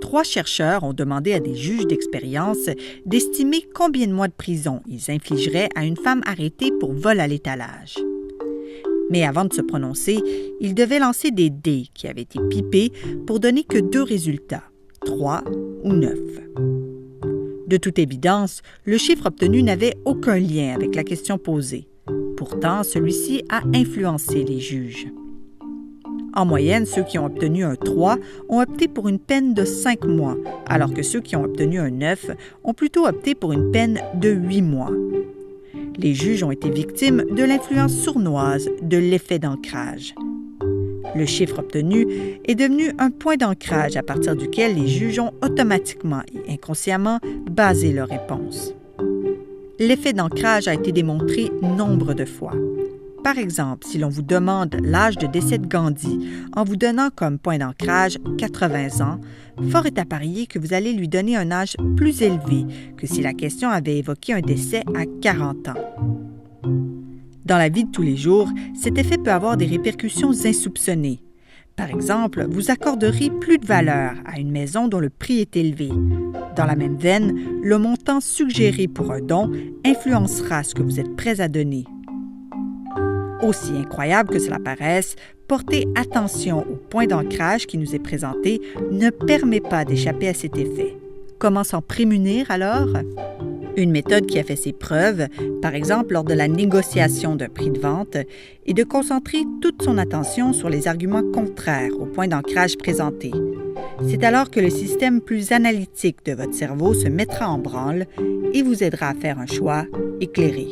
3 chercheurs ont demandé à des juges d'expérience d'estimer combien de mois de prison ils infligeraient à une femme arrêtée pour vol à l'étalage. Mais avant de se prononcer, ils devaient lancer des dés qui avaient été pipés pour donner que 2 résultats, 3 ou 9. De toute évidence, le chiffre obtenu n'avait aucun lien avec la question posée. Pourtant, celui-ci a influencé les juges. En moyenne, ceux qui ont obtenu un 3 ont opté pour une peine de 5 mois, alors que ceux qui ont obtenu un 9 ont plutôt opté pour une peine de 8 mois. Les juges ont été victimes de l'influence sournoise de l'effet d'ancrage. Le chiffre obtenu est devenu un point d'ancrage à partir duquel les juges ont automatiquement et inconsciemment basé leur réponse. L'effet d'ancrage a été démontré nombre de fois. Par exemple, si l'on vous demande l'âge de décès de Gandhi en vous donnant comme point d'ancrage 80 ans, fort est à parier que vous allez lui donner un âge plus élevé que si la question avait évoqué un décès à 40 ans. Dans la vie de tous les jours, cet effet peut avoir des répercussions insoupçonnées. Par exemple, vous accorderez plus de valeur à une maison dont le prix est élevé. Dans la même veine, le montant suggéré pour un don influencera ce que vous êtes prêt à donner. Aussi incroyable que cela paraisse, porter attention au point d'ancrage qui nous est présenté ne permet pas d'échapper à cet effet. Comment s'en prémunir alors? Une méthode qui a fait ses preuves, par exemple lors de la négociation d'un prix de vente, est de concentrer toute son attention sur les arguments contraires au point d'ancrage présenté. C'est alors que le système plus analytique de votre cerveau se mettra en branle et vous aidera à faire un choix éclairé.